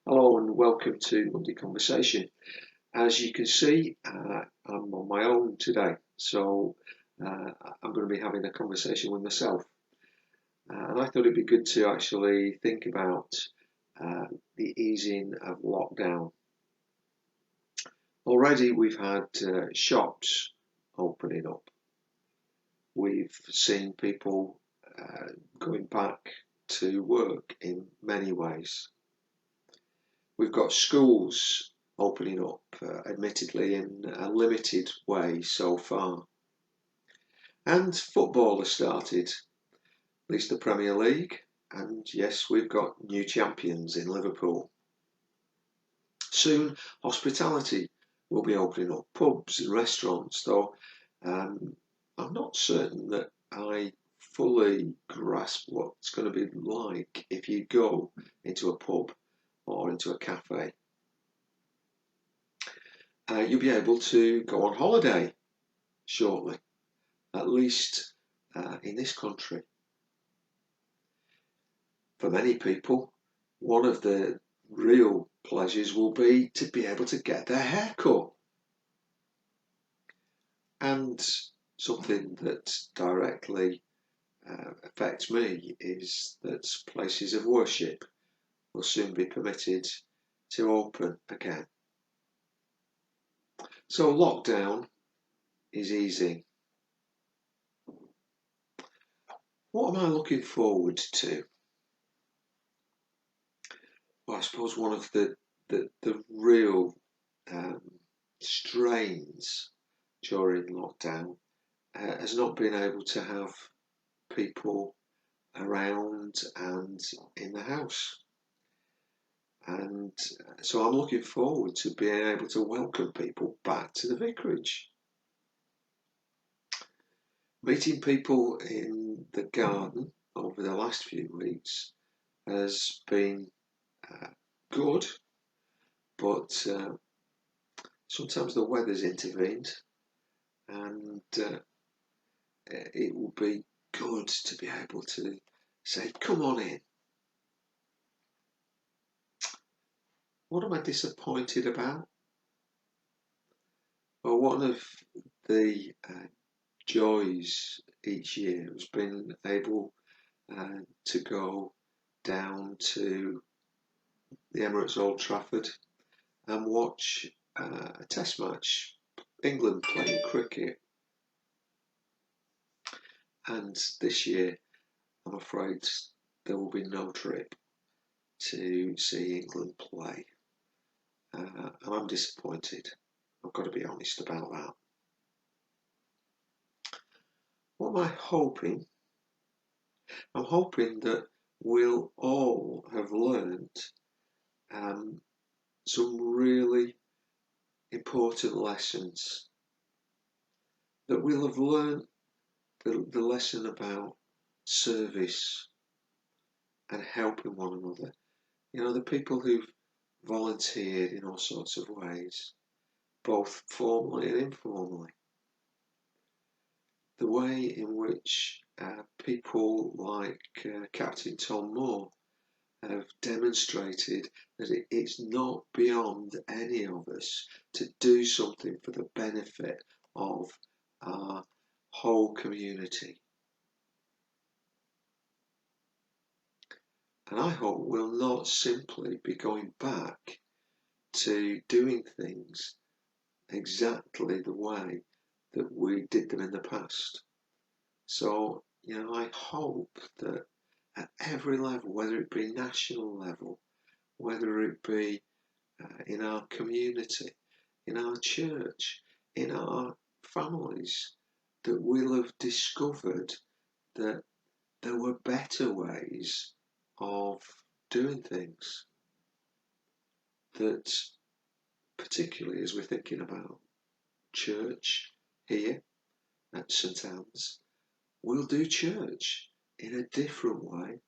Hello and welcome to Monday Conversation. As you can see, I'm on my own today, so I'm going to be having a conversation with myself. And I thought it'd be good to actually think about uh, the easing of lockdown. Already, we've had shops opening up. We've seen people going back to work in many ways. We've got schools opening up, admittedly in a limited way so far. And football has started, at least the Premier League. And yes, we've got new champions in Liverpool. Soon, hospitality will be opening up, pubs and restaurants, though I'm not certain that I fully grasp what it's going to be like if you go into a pub or into a cafe. You'll be able to go on holiday shortly, at least in this country. For many people, one of the real pleasures will be to be able to get their hair cut. And something that directly affects me is that places of worship will soon be permitted to open again. So lockdown is easing. What am I looking forward to? Well, I suppose one of the real um, strains during lockdown has not been able to have people around and in the house. And so I'm looking forward to being able to welcome people back to the vicarage. Meeting people in the garden over the last few weeks has been uh, good, but sometimes the weather's intervened, and it will be good to be able to say, come on in. What am I disappointed about? Well, one of the joys each year has been able to go down to the Emirates Old Trafford and watch a test match, England playing cricket. And this year, I'm afraid there will be no trip to see England play. And I'm disappointed. I've got to be honest about that. What am I hoping? I'm hoping that we'll all have learned um, some really important lessons. That we'll have learned the lesson about service and helping one another. You know, the people who've volunteered in all sorts of ways, both formally and informally. The way in which people like Captain Tom Moore have demonstrated that it's not beyond any of us to do something for the benefit of our whole community. And I hope we'll not simply be going back to doing things exactly the way that we did them in the past. So, I hope that at every level, whether it be national level, whether it be in our community, in our church, in our families, that we'll have discovered that there were better ways of doing things. That, particularly as we're thinking about church here at St Anne's, we'll do church in a different way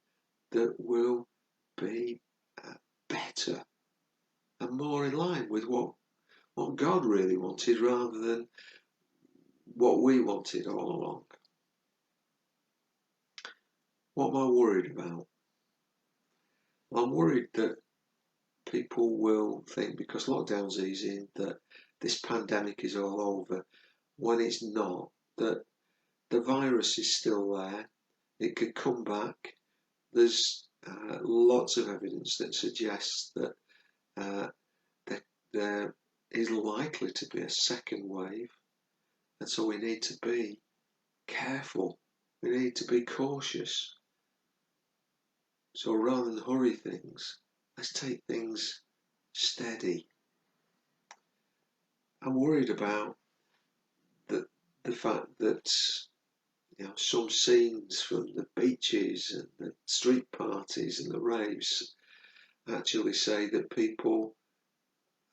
that will be better and more in line with what God really wanted rather than what we wanted all along. What am I worried about? Well, I'm worried that people will think because lockdown's easing that this pandemic is all over, when it's not, that the virus is still there. It could come back. There's lots of evidence that suggests that uh, there is likely to be a second wave, and so we need to be careful. We need to be cautious. So rather than hurry things, let's take things steady. I'm worried about the fact that some scenes from the beaches and the street parties and the raves actually say that people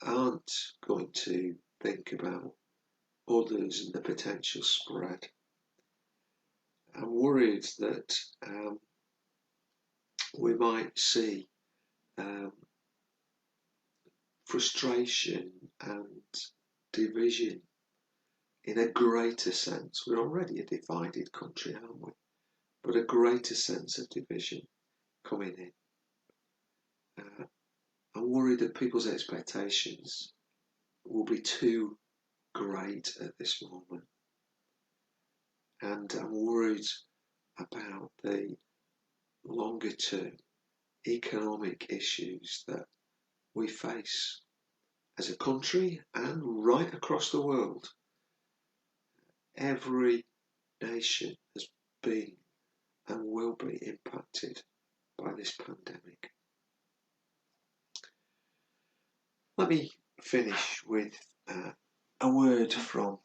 aren't going to think about others and the potential spread. I'm worried that we might see frustration and division in a greater sense. We're already a divided country, aren't we? But a greater sense of division coming in. I'm worried that people's expectations will be too great at this moment. And I'm worried about the longer term economic issues that we face as a country and right across the world. Every nation has been and will be impacted by this pandemic. Let me finish with a word from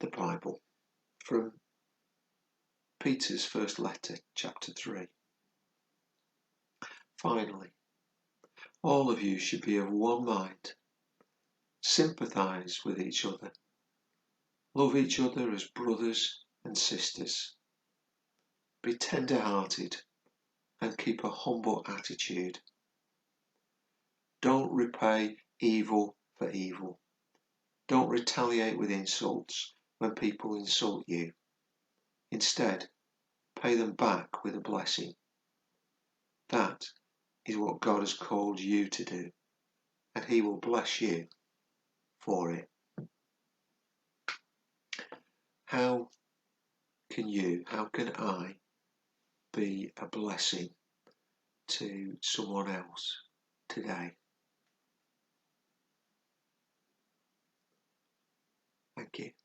the Bible, from Peter's first letter, chapter 3. Finally, all of you should be of one mind, sympathise with each other, love each other as brothers and sisters, be tender-hearted and keep a humble attitude. Don't repay evil for evil. Don't retaliate with insults when people insult you. Instead, pay them back with a blessing. That is what God has called you to do, and He will bless you for it. How can I be a blessing to someone else today? Thank you.